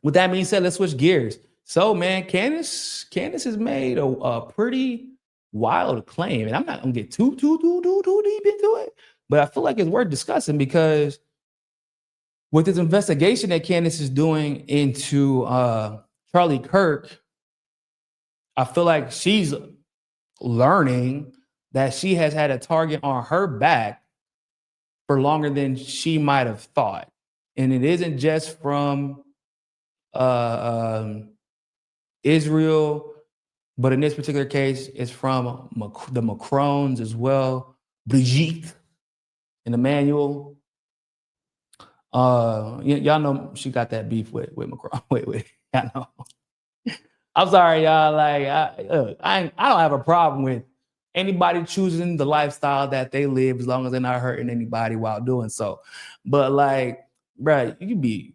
With that being said, let's switch gears. So, man, Candace has made a pretty wild claim, and I'm not gonna get too deep into it, but I feel like it's worth discussing because with this investigation that Candace is doing into Charlie Kirk, I feel like she's learning that she has had a target on her back for longer than she might have thought. And it isn't just from Israel, but in this particular case, it's from the Macrons as well, Brigitte and Emmanuel. Y'all know she got that beef with Macron. Wait, I know. I'm sorry, y'all. Like, I don't have a problem with anybody choosing the lifestyle that they live as long as they're not hurting anybody while doing so. But like, bro,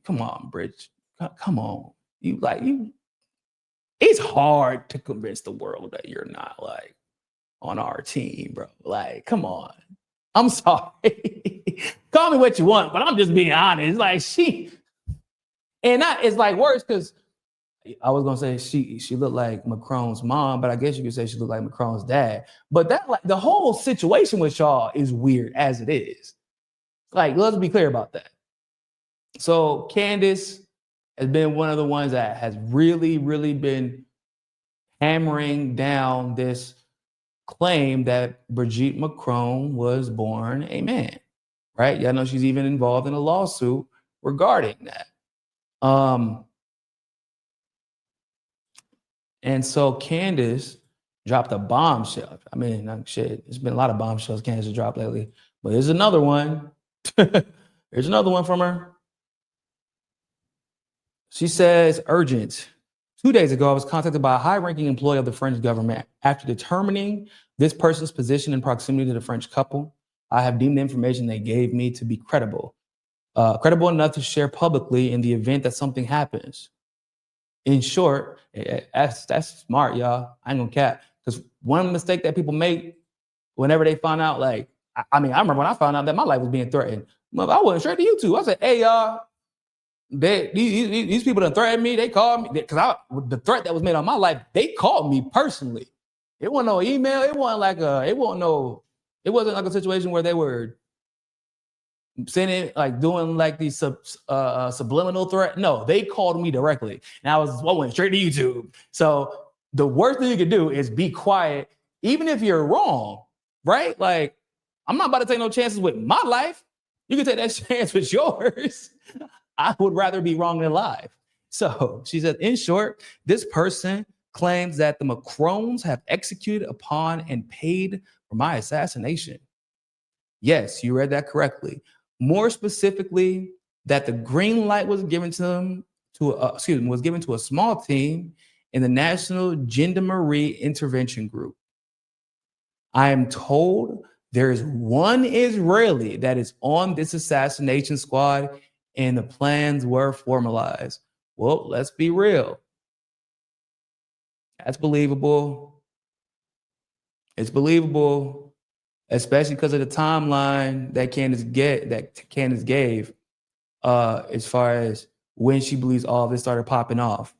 come on, Bridge. Come on. It's hard to convince the world that you're not like on our team, bro. Like, come on. I'm sorry. Call me what you want, but I'm just being honest. Like and that is like worse because I was gonna say she looked like Macron's mom, but I guess you could say she looked like Macron's dad. But that like the whole situation with y'all is weird as it is. Like, let's be clear about that. So Candace has been one of the ones that has really, really been hammering down this claim that Brigitte Macron was born a man, right? Y'all know she's even involved in a lawsuit regarding that. And so Candace dropped a bombshell. I mean, shit, there's been a lot of bombshells Candace has dropped lately, but there's another one. There's another one from her. She says, urgent. 2 days ago, I was contacted by a high-ranking employee of the French government. After determining this person's position and proximity to the French couple, I have deemed the information they gave me to be credible enough to share publicly in the event that something happens. In short, that's smart, y'all. I ain't gonna cap. Because one mistake that people make whenever they find out, like, I remember when I found out that my life was being threatened. I went straight to YouTube. I said, hey, y'all, these people done threatened me. They called me because the threat that was made on my life, they called me personally. It wasn't no email. It wasn't like it wasn't like a situation where they were sending like doing like these subliminal threat. No, they called me directly, and I went straight to YouTube. So the worst thing you could do is be quiet, even if you're wrong, right? Like, I'm not about to take no chances with my life. You can take that chance with yours. I would rather be wrong than live. So she said, in short, this person claims that the Macrons have executed upon and paid for my assassination. Yes, you read that correctly. More specifically, that the green light was given to them was given to a small team in the National Gendarmerie Intervention Group. I am told there is one Israeli that is on this assassination squad, and the plans were formalized. Well, let's be real. That's believable. It's believable, especially because of the timeline that Candace gave as far as when she believes all of this started popping off.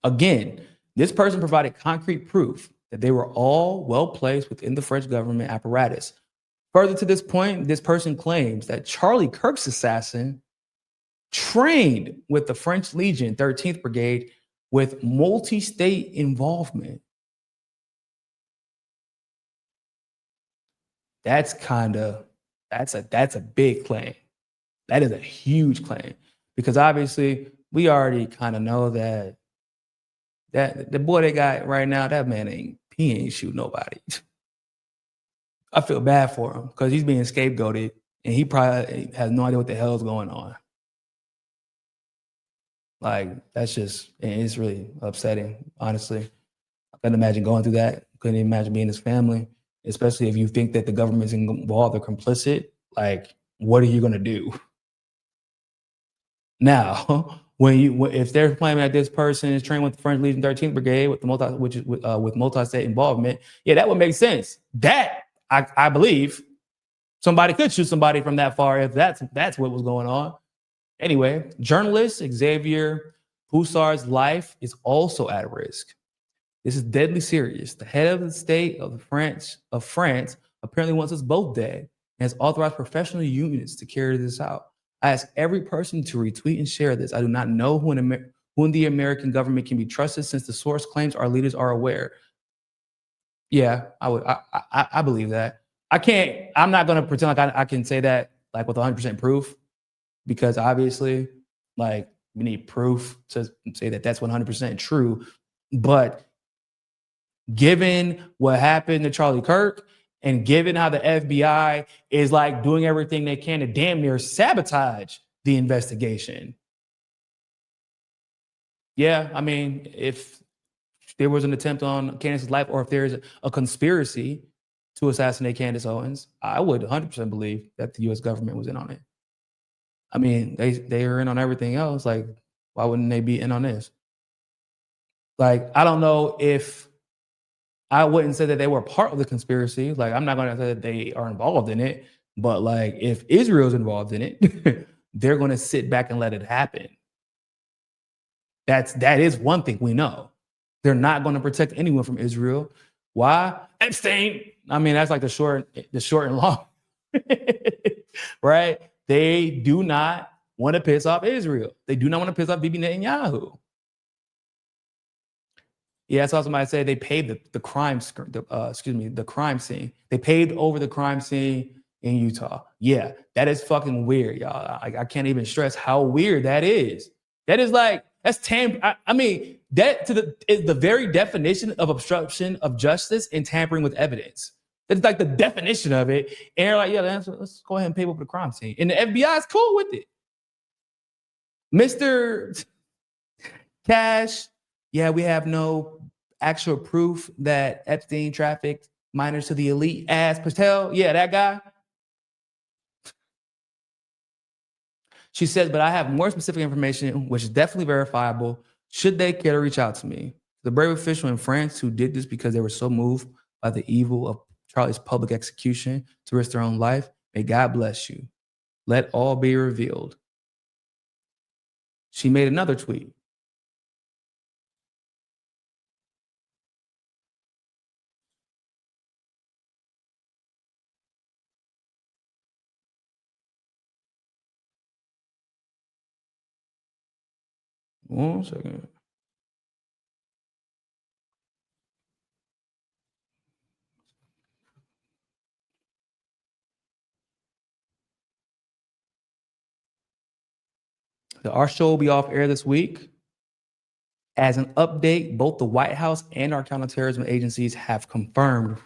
Again, this person provided concrete proof that they were all well placed within the French government apparatus. Further to this point, this person claims that Charlie Kirk's assassin trained with the French Legion 13th Brigade with multi-state involvement. That's a big claim. That is a huge claim, because obviously we already kind of know that the boy they got right now, that man ain't shoot nobody. I feel bad for him because he's being scapegoated and he probably has no idea what the hell is going on. Like, it's really upsetting, honestly. I couldn't imagine going through that. Couldn't imagine being his family, especially if you think that the government's involved or complicit. Like, what are you going to do? Now, if they're claiming that this person is trained with the French Legion 13th Brigade with multi-state involvement, yeah, that would make sense. That I believe, Somebody could shoot somebody from that far if that's what was going on. Anyway, journalist Xavier Hussard's life is also at risk. This is deadly serious. The head of the state of France apparently wants us both dead and has authorized professional units to carry this out. I ask every person to retweet and share this. I do not know who in the American government can be trusted since the source claims our leaders are aware. Yeah, I believe that. I'm not going to pretend like I can say that like with 100% proof, because obviously like we need proof to say that that's 100% true. But given what happened to Charlie Kirk and given how the FBI is like doing everything they can to damn near sabotage the investigation. Yeah, I mean, if there was an attempt on Candace's life or if there's a conspiracy to assassinate Candace Owens, I would 100% believe that the US government was in on it. I mean, they are in on everything else. Like, why wouldn't they be in on this? Like, I don't know if I wouldn't say that they were part of the conspiracy. Like, I'm not going to say that they are involved in it, but like, if Israel's involved in it, they're going to sit back and let it happen. That is one thing we know. They're not going to protect anyone from Israel. Why? Epstein. I mean, that's like the short and long, right? They do not want to piss off Israel. They do not want to piss off Bibi Netanyahu. Yeah, I saw somebody say they paved the crime scene. They paved over the crime scene in Utah. Yeah, that is fucking weird, y'all. I can't even stress how weird that is. That is like, that's I mean, that is the very definition of obstruction of justice and tampering with evidence. That's like the definition of it. And they're like, yeah, let's go ahead and pave over the crime scene. And the FBI is cool with it. Mr. Cash, yeah, we have no actual proof that Epstein trafficked minors to the elite as Patel. Yeah, that guy. She says, but I have more specific information, which is definitely verifiable. Should they care to reach out to me? The brave official in France who did this because they were so moved by the evil of Charlie's public execution to risk their own life, may God bless you. Let all be revealed. She made another tweet. One second. Our show will be off air this week. As an update, both the White House and our counterterrorism agencies have confirmed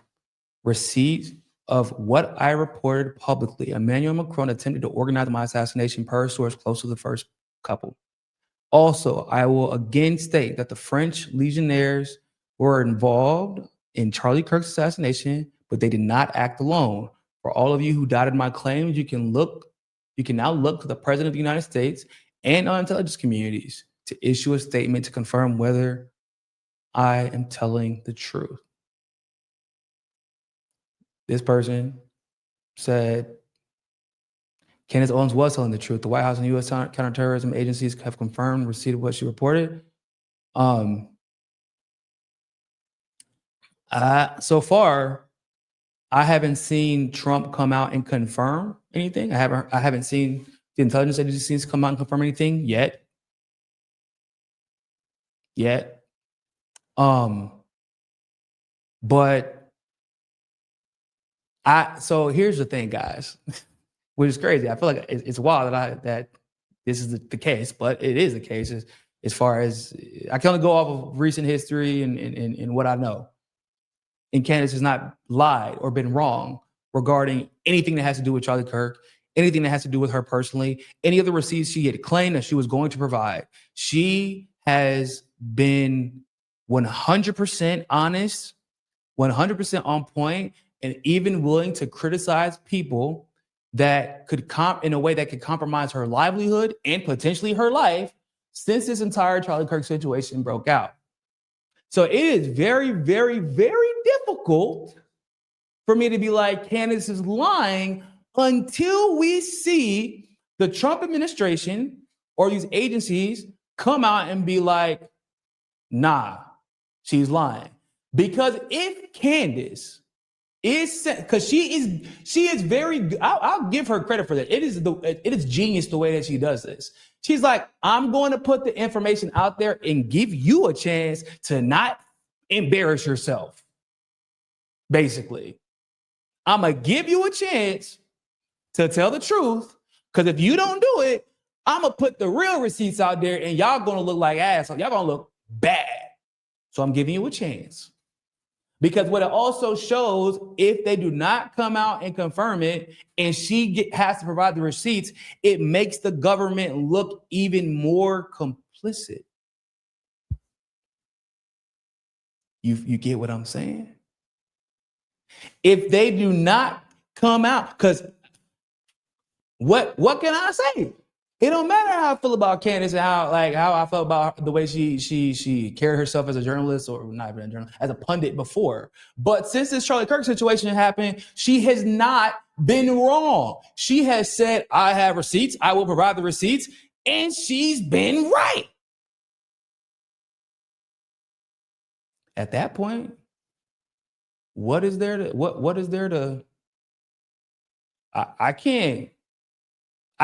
receipt of what I reported publicly. Emmanuel Macron attempted to organize my assassination per source close to the first couple. Also, I will again state that the French legionnaires were involved in Charlie Kirk's assassination, but they did not act alone. For all of you who doubted my claims, you can now look to the President of the United States and our intelligence communities to issue a statement to confirm whether I am telling the truth. This person said, Candace Owens was telling the truth. The White House and U.S. counterterrorism agencies have confirmed receipt of what she reported. So far, I haven't seen Trump come out and confirm anything. I haven't seen the intelligence agencies come out and confirm anything yet. So here's the thing, guys, which is crazy. I feel like it's wild that this is the case, but it is the case as far as I can only go off of recent history and what I know. And Candace has not lied or been wrong regarding anything that has to do with Charlie Kirk, anything that has to do with her personally, any of the receipts she had claimed that she was going to provide. She has been 100% honest, 100% on point, and even willing to criticize people that could in a way that could compromise her livelihood and potentially her life since this entire Charlie Kirk situation broke out. So it is very, very, very difficult for me to be like, Candace is lying until we see the Trump administration or these agencies come out and be like, nah, she's lying. Because if Candace is, because she is very, I'll give her credit for that. It is genius the way that she does this. She's like, I'm going to put the information out there and give you a chance to not embarrass yourself. Basically, I'm going to give you a chance to tell the truth, because if you don't do it, I'm going to put the real receipts out there and y'all going to look like assholes. Y'all going to look bad. So I'm giving you a chance. Because what it also shows, if they do not come out and confirm it and she has to provide the receipts, it makes the government look even more complicit. You get what I'm saying? If they do not come out, because what can I say? It don't matter how I feel about Candace and how I felt about the way she carried herself as a journalist, or not even a journalist, as a pundit before. But since this Charlie Kirk situation happened, she has not been wrong. She has said, I have receipts, I will provide the receipts, and she's been right. At that point, what is there to I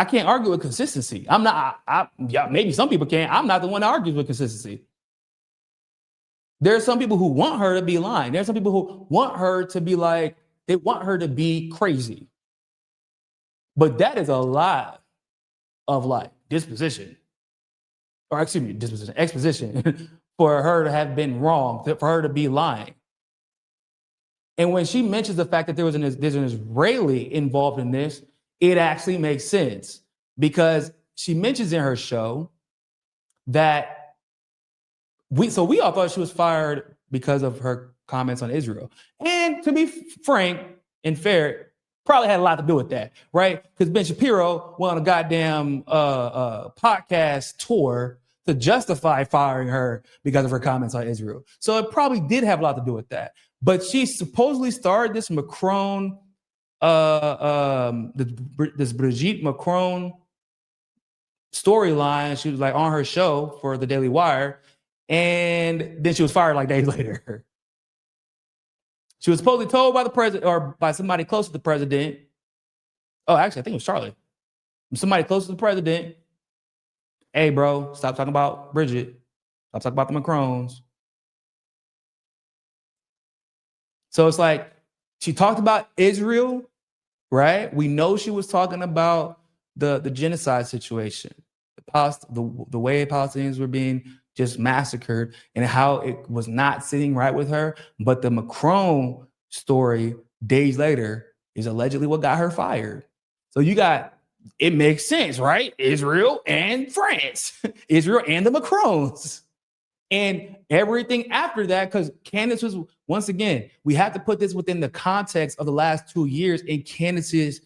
can't argue with consistency. I'm not, yeah, maybe some people can. I'm not the one that argues with consistency. There are some people who want her to be lying. There are some people who want her to be like, they want her to be crazy. But that is a lot of like exposition for her to have been wrong, for her to be lying. And when she mentions the fact that there's an Israeli involved in this, it actually makes sense, because she mentions in her show that we all thought she was fired because of her comments on Israel. And to be frank and fair, probably had a lot to do with that, right? Because Ben Shapiro went on a goddamn podcast tour to justify firing her because of her comments on Israel. So it probably did have a lot to do with that. But she supposedly started this Macron, this Brigitte Macron storyline. She was like on her show for the Daily Wire, and then she was fired like days later. She was supposedly told by the president, or by somebody close to the president. Oh, actually, I think it was Charlie. Somebody close to the president. Hey, bro, stop talking about Bridget. Stop talking about the Macrons. So it's like, she talked about Israel, right? We know she was talking about the genocide situation, the way Palestinians were being just massacred, and how it was not sitting right with her. But the Macron story days later is allegedly what got her fired. So it makes sense, right? Israel and France, Israel and the Macrons. And everything after that, because Candace was, once again, we have to put this within the context of the last 2 years and Candace's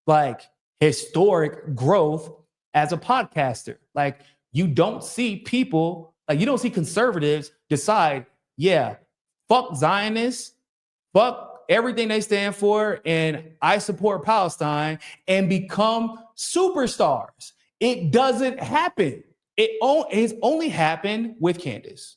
like historic growth as a podcaster. Like, you don't see people, like, you don't see conservatives decide, yeah, fuck Zionists, fuck everything they stand for, and I support Palestine, and become superstars. It doesn't happen. It has only happened with Candace.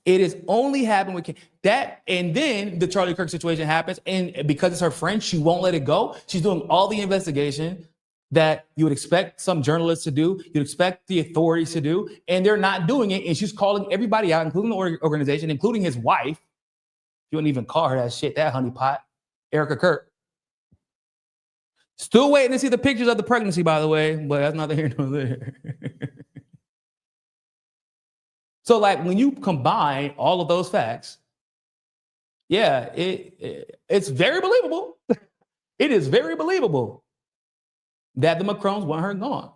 It has only happened with that. And then the Charlie Kirk situation happens. And because it's her friend, she won't let it go. She's doing all the investigation that you would expect some journalists to do. You'd expect the authorities to do. And they're not doing it. And she's calling everybody out, including the organization, including his wife. You wouldn't even call her that shit, that honeypot, Erica Kirk. Still waiting to see the pictures of the pregnancy, by the way, but that's neither here nor there. So, like, when you combine all of those facts, yeah, it's very believable. It is very believable that the Macrons want her gone.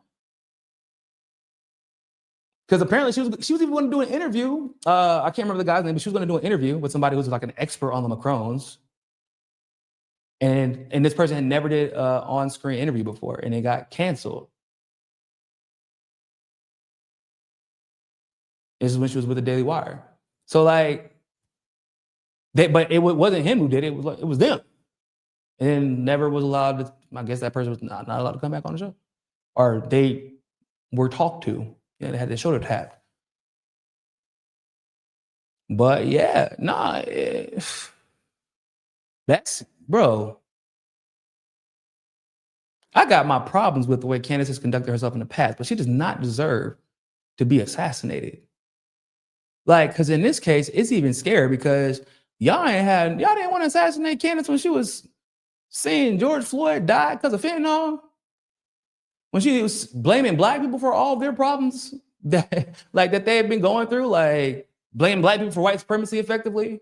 Because apparently she was even going to do an interview. I can't remember the guy's name, but she was going to do an interview with somebody who's like an expert on the Macrons. And this person had never did an on-screen interview before, and it got canceled. This is when she was with the Daily Wire. So, like, but it wasn't him who did it. It was them. and never was allowed to. I guess that person was not allowed to come back on the show, or they were talked to. Yeah, they had their shoulder tapped. But yeah, nah, that's bro. I got my problems with the way Candace has conducted herself in the past, but she does not deserve to be assassinated. Like, because in this case, it's even scary because y'all didn't want to assassinate Candace when she was seeing George Floyd die because of fentanyl. When she was blaming black people for all of their problems that they have been going through, like blaming black people for white supremacy effectively,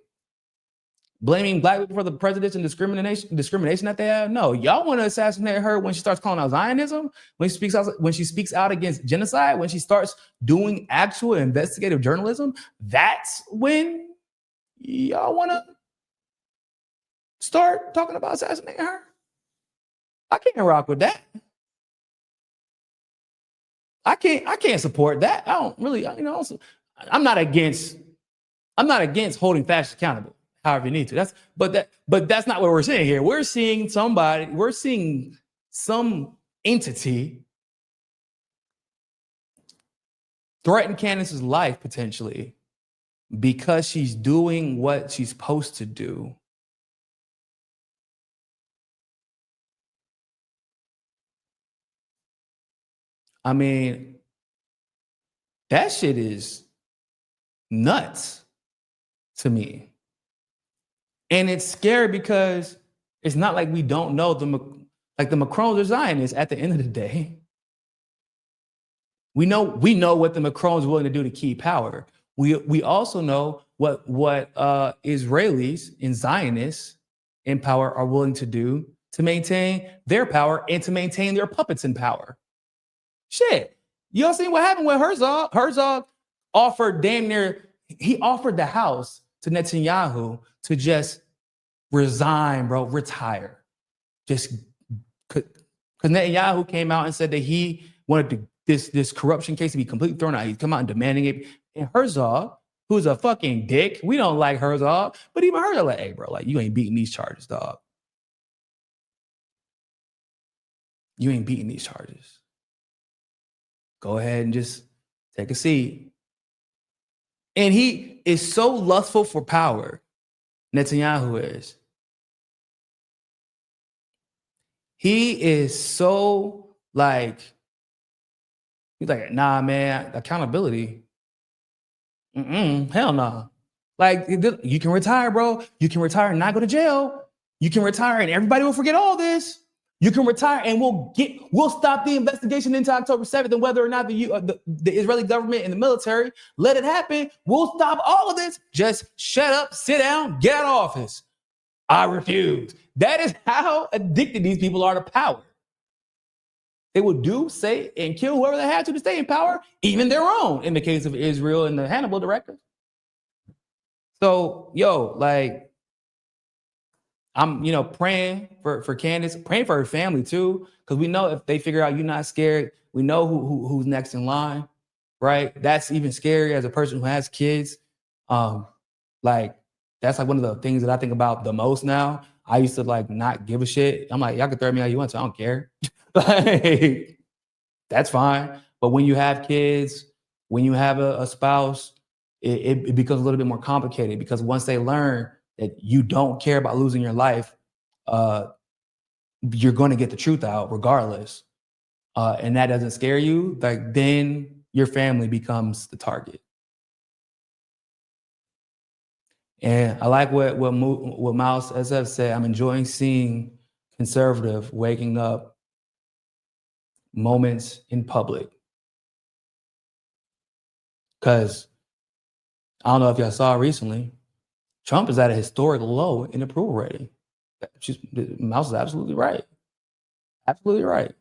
blaming black people for the prejudice and discrimination that they have. No, y'all want to assassinate her when she starts calling out Zionism, when she speaks out against genocide, when she starts doing actual investigative journalism. That's when y'all want to start talking about assassinating her. I can't rock with that. I can't support that. I don't really, I'm not against holding fascists accountable, however you need to. But that's not what we're seeing here. We're seeing some entity threaten Candace's life potentially because she's doing what she's supposed to do. I mean, that shit is nuts to me. And it's scary because it's not like we don't know the Macrons are Zionists at the end of the day. We know what the Macrons are willing to do to keep power. We also know what Israelis and Zionists in power are willing to do to maintain their power and to maintain their puppets in power. Shit. Y'all seen what happened with Herzog? Herzog offered he offered the house to Netanyahu to just resign, bro, retire. Just because Netanyahu came out and said that he wanted this corruption case to be completely thrown out. He's come out and demanding it. And Herzog, who's a fucking dick, we don't like Herzog, but even Herzog like, hey, bro, like you ain't beating these charges, dog. You ain't beating these charges. Go ahead and just take a seat. And he is so lustful for power, Netanyahu is. He is so he's like, nah, man, accountability. Hell nah. Like, you can retire, bro. You can retire and not go to jail. You can retire and everybody will forget all this. You can retire and we'll stop the investigation into October 7th and whether or not the Israeli government and the military let it happen. We'll stop all of this. Just shut up, sit down, get out of office. I refuse. That is how addicted these people are to power. They will do, say, and kill whoever they had to stay in power, even their own, in the case of Israel and the Hannibal directors. So, I'm, praying for Candace, praying for her family too, because we know if they figure out you're not scared, we know who's next in line, right? That's even scary as a person who has kids. That's one of the things that I think about the most now. I used to not give a shit. I'm like, y'all can throw me out you want to, I don't care. That's fine. But when you have kids, when you have a spouse, it becomes a little bit more complicated because once they learn that you don't care about losing your life, you're going to get the truth out regardless. And that doesn't scare you, then your family becomes the target. And I like what Miles SF said. I'm enjoying seeing conservative waking up moments in public. Because I don't know if y'all saw recently, Trump is at a historic low in approval rating. Mouse is absolutely right. Absolutely right.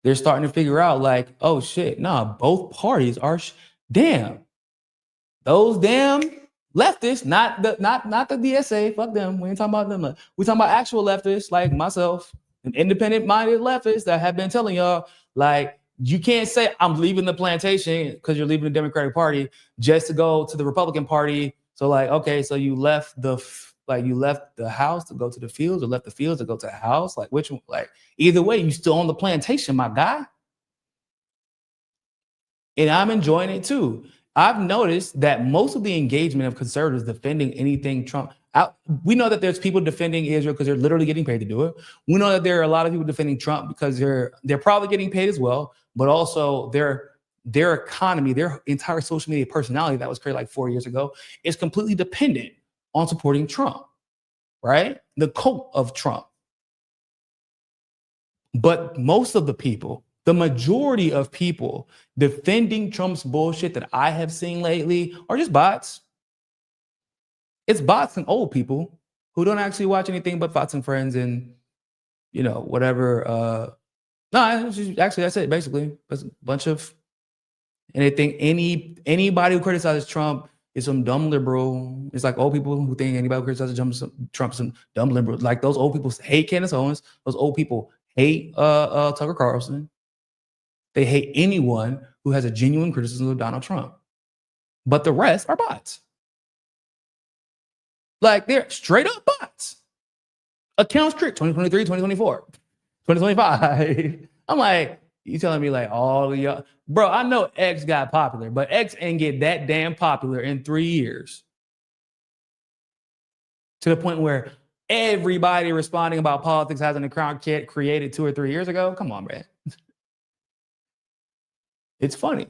They're starting to figure out oh shit, nah, both parties are damn. Those damn leftists, not the DSA, fuck them. We ain't talking about them. We talking about actual leftists like myself, an independent-minded leftists that have been telling y'all you can't say I'm leaving the plantation because you're leaving the Democratic Party just to go to the Republican Party. So okay, so you left the Like you left the house to go to the fields, or left the fields to go to the house? Like which one? Like either way, you still on the plantation, my guy. And I'm enjoying it too. I've noticed that most of the engagement of conservatives defending anything Trump. We know that there's people defending Israel because they're literally getting paid to do it. We know that there are a lot of people defending Trump because they're probably getting paid as well, but also their economy, their entire social media personality that was created like 4 years ago is completely dependent on supporting Trump, right? The cult of Trump. But most of the people, the majority of people defending Trump's bullshit that I have seen lately are just bots. It's bots and old people who don't actually watch anything but Fox and Friends and, you know, whatever. No, actually, that's it, basically. It's a bunch of, and they think anybody who criticizes Trump is some dumb liberal. It's like old people who think anybody who criticizes Trump is some dumb liberal. Like those old people hate Candace Owens. Those old people hate Tucker Carlson. They hate anyone who has a genuine criticism of Donald Trump. But the rest are bots. Like they're straight up bots. Accounts create 2023, 2024, 2025. I'm like, you telling me like all of y'all, bro, I know X got popular, but X ain't get that damn popular in 3 years. To the point where everybody responding about politics has an account created 2 or 3 years ago. Come on, man. It's funny.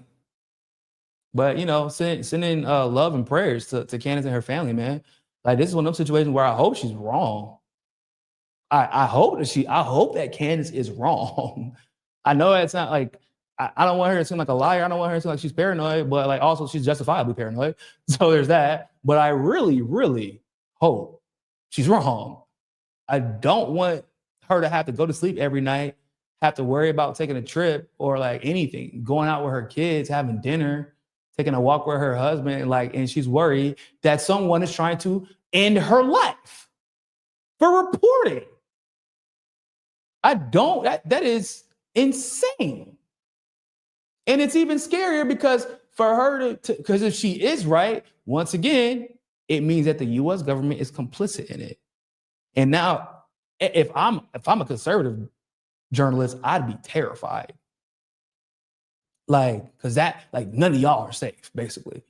But, you know, sending love and prayers to Candace and her family, man. Like, this is one of those situations where I hope she's wrong. I hope that Candace is wrong. I know it's not like, I don't want her to seem like a liar. I don't want her to seem like she's paranoid, but like also she's justifiably paranoid. So there's that. But I really, really hope she's wrong. I don't want her to have to go to sleep every night, have to worry about taking a trip or like anything, going out with her kids, having dinner, taking a walk with her husband, and she's worried that someone is trying to end her life for reporting. That is insane. And it's even scarier because for her because if she is right, once again, it means that the US government is complicit in it. And now, if I'm a conservative journalist, I'd be terrified. Because none of y'all are safe, basically.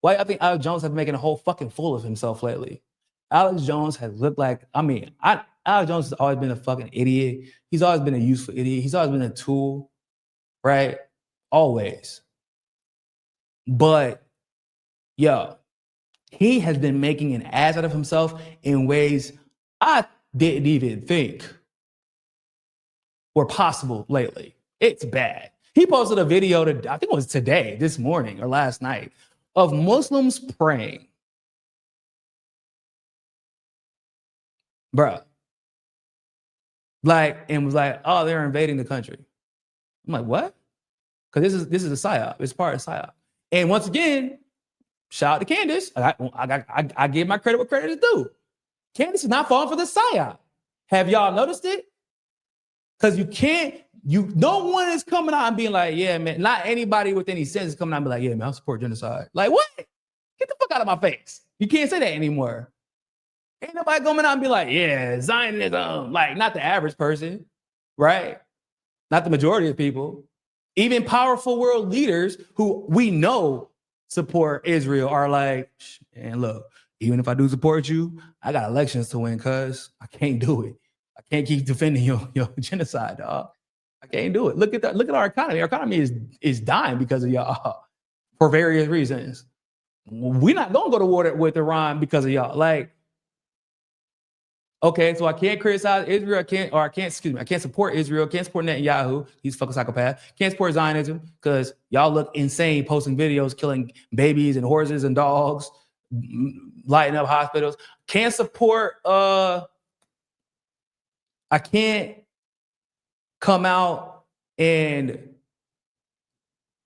Why I think Alex Jones has been making a whole fucking fool of himself lately. Alex Jones has looked like, Alex Jones has always been a fucking idiot. He's always been a useful idiot. He's always been a tool, right? Always. But, he has been making an ass out of himself in ways I didn't even think were possible lately. It's bad. He posted a video, I think it was today, this morning or last night, of Muslims praying. Bruh. And was like, oh, they're invading the country. I'm like, what? Because this is a psyop. It's part of psyop. And once again, shout out to Candace. I give my credit what credit is due. Candace is not falling for the psyop. Have y'all noticed it? Because no one is coming out and being like, yeah, man, not anybody with any sense is coming out and be like, yeah, man, I support genocide. Like, what? Get the fuck out of my face. You can't say that anymore. Ain't nobody coming out and be like, yeah, Zionism. Not the average person, right? Not the majority of people. Even powerful world leaders who we know support Israel are like, and look, even if I do support you, I got elections to win, cuz I can't do it. I can't keep defending your genocide, dog. I can't do it. Look at our economy. Our economy is dying because of y'all for various reasons. We're not gonna go to war with Iran because of y'all. Okay, so I can't criticize Israel. I can't support Israel. Can't support Netanyahu. He's a fucking psychopath. Can't support Zionism because y'all look insane posting videos killing babies and horses and dogs, lighting up hospitals. Can't support. I can't come out and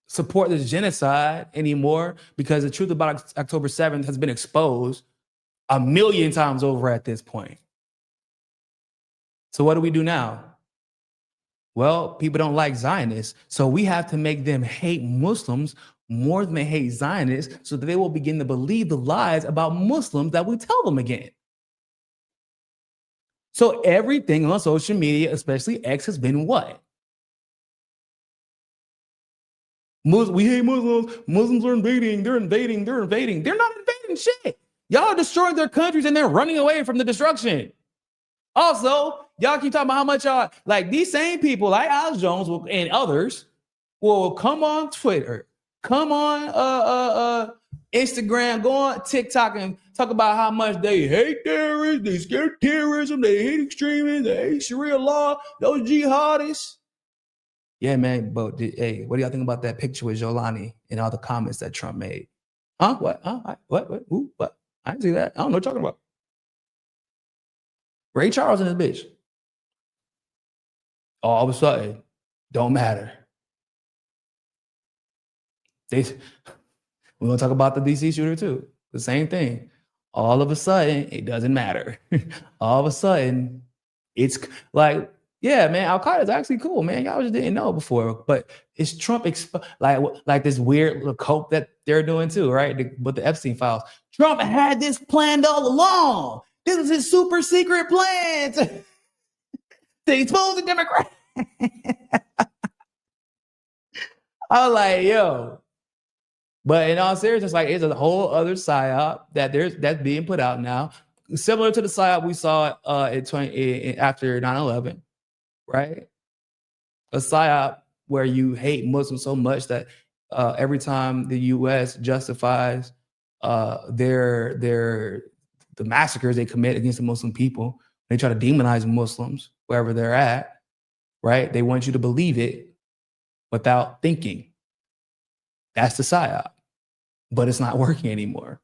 support this genocide anymore because the truth about October 7th has been exposed 1,000,000 times over at this point. So what do we do now? Well, people don't like Zionists, so we have to make them hate Muslims more than they hate Zionists so that they will begin to believe the lies about Muslims that we tell them again. So everything on social media, especially X, has been what? We hate Muslims. Muslims are invading. They're invading. They're invading. They're not invading shit. Y'all are destroying their countries and they're running away from the destruction. Also, y'all keep talking about how much y'all, like these same people like Alex Jones and others will come on Twitter, come on Instagram, go on TikTok and talk about how much they hate terrorists, they scared terrorism, they hate extremism, they hate Sharia law, those jihadists. Yeah, man, but hey, what do y'all think about that picture with Jolani and all the comments that Trump made? Huh? What? Huh? What? Who? What? I didn't see that. I don't know what you're talking about. Ray Charles and his bitch. All of a sudden, don't matter. We're gonna talk about the DC shooter too. The same thing. All of a sudden, it doesn't matter. All of a sudden, it's like, yeah, man, Al Qaeda is actually cool, man. Y'all just didn't know before, but it's Trump like this weird little cult that they're doing too, right? With the Epstein files. Trump had this planned all along. This was his super secret plan to expose the Democrats. I was like, yo. But in all seriousness, like it's a whole other psyop that's being put out now, similar to the psyop we saw after 9/11, right? A psyop where you hate Muslims so much that every time the U.S. justifies the massacres they commit against the Muslim people, they try to demonize Muslims wherever they're at, right? They want you to believe it without thinking. That's the psyop, but it's not working anymore.